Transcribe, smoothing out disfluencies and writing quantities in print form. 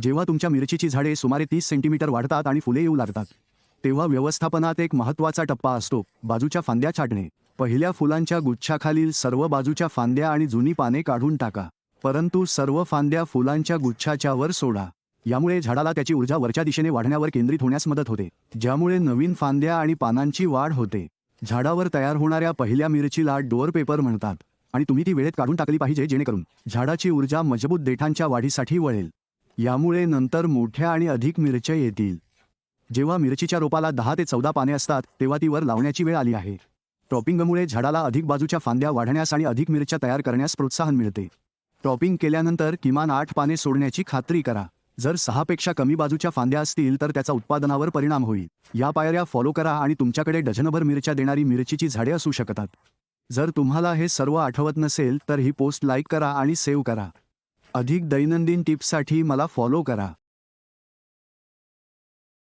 जेव्हा तुमच्या मिरचीची झाडे सुमारे 30 सेंटीमीटर वाढतात आणि फुले येऊ लागतात तेव्हा व्यवस्थापनात एक महत्त्वाचा टप्पा असतो, बाजूच्या फांद्या छाटणे. पहिल्या फुलांच्या गुच्छाखालील सर्व बाजूच्या फांद्या आणि जुनी पाने काढून टाका. परंतु सर्व फांद्या फुलांच्या गुच्छाच्या वर सोडा. यामुळे झाडाला त्याची ऊर्जा वरच्या दिशेने वाढण्यावर केंद्रित होण्यास मदत होते, ज्यामुळे नवीन फांद्या आणि पानांची वाढ होते. झाडावर तयार होणाऱ्या पहिल्या मिरचीला डोअर पेपर म्हणतात आणि तुम्ही ती वेळेत काढून टाकली पाहिजे, जेणेकरून झाडाची ऊर्जा मजबूत देठांच्या वाढीसाठी वळेल. यामुळे नंतर मोठ्या आणि अधिक मिरच्या येतील. जेव्हा मिरचीच्या रोपाला 10 ते 14 पाने असतात तेव्हा ती वर लावण्याची वेळ आली आहे. टॉपिंगमुळे झाडाला अधिक बाजूच्या फांद्या वाढण्यास आणि अधिक मिरच्या तयार करण्यास प्रोत्साहन मिळते. टॉपिंग केल्यानंतर किमान 8 पाने सोडण्याची खात्री करा. जर 6 पेक्षा कमी बाजूच्या फांद्या असतील तर त्याचा उत्पादनावर परिणाम होईल. या पायऱ्या फॉलो करा आणि तुमच्याकडे डझनभर मिरच्या देणारी मिरचीची झाडे असू शकतात. जर तुम्हाला हे सर्व आठवत नसेल तर ही पोस्ट लाईक करा आणि सेव्ह करा. अधिक दैनंदिन टिप्ससाठी मला फॉलो करा.